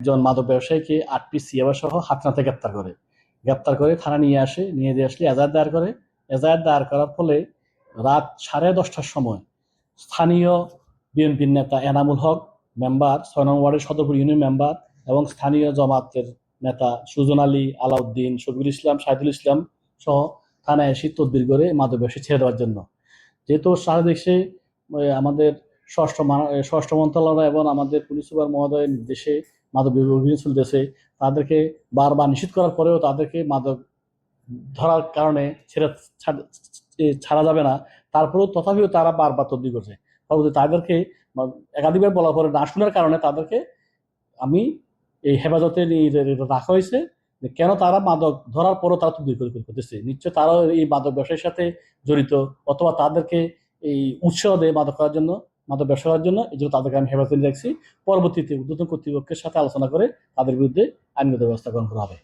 একজন মাদক ব্যবসায়ীকে 8 পিস ইয়াবা সহ হাতনাতে গ্রেপ্তার করে থানা নিয়ে আসে, নিয়ে দিয়ে আসলে এজাহার দায়ের করে। এজাহার দায়ের করার ফলে রাত 10:30টার সময় স্থানীয় বিএনপির নেতা এনামুল হক মেম্বার, 6 নং ওয়ার্ডের সদরপুর ইউনিয়ন মেম্বার এবং স্থানীয় জামাতের নেতা সুজন আলী, আলাউদ্দিন, শফিকুল ইসলাম, শাহিদুল ইসলাম সহ থানায় এসে তদবির করে মাদক ব্যবসায়ী ছেড়ে দেওয়ার জন্য। যেহেতু সারা দেশে আমাদের স্বরাষ্ট্র মন্ত্রণালয় এবং আমাদের পুলিশ সুপার মহোদয়ের নির্দেশে মাদক অভিযান চলতেছে, তাদেরকে বারবার নিষেধ করার পরেও তাদেরকে মাদক ধরার কারণে ছাড়া যাবে না। তারপরেও তথাপিও তারা বারবার তদবির করছে। পরবর্তী তাদেরকে একাধিকবার বলার পরে না শোনার কারণে তাদেরকে আমি এই হেফাজতে রাখা হয়েছে। কেন তারা মাদক ধরার পরও তারা তদবির করতেছে, নিশ্চয় তারাও এই মাদক ব্যবসার সাথে জড়িত, অথবা তাদেরকে এই উৎসাহ দেয় মাদক ব্যবসা করার জন্য। এই জন্য তাদেরকে আমি হেফাজতে রাখছি। পরবর্তীতে ঊর্ধ্বতন কর্তৃপক্ষের সাথে আলোচনা করে তাদের বিরুদ্ধে আইনগত ব্যবস্থা গ্রহণ করা হবে।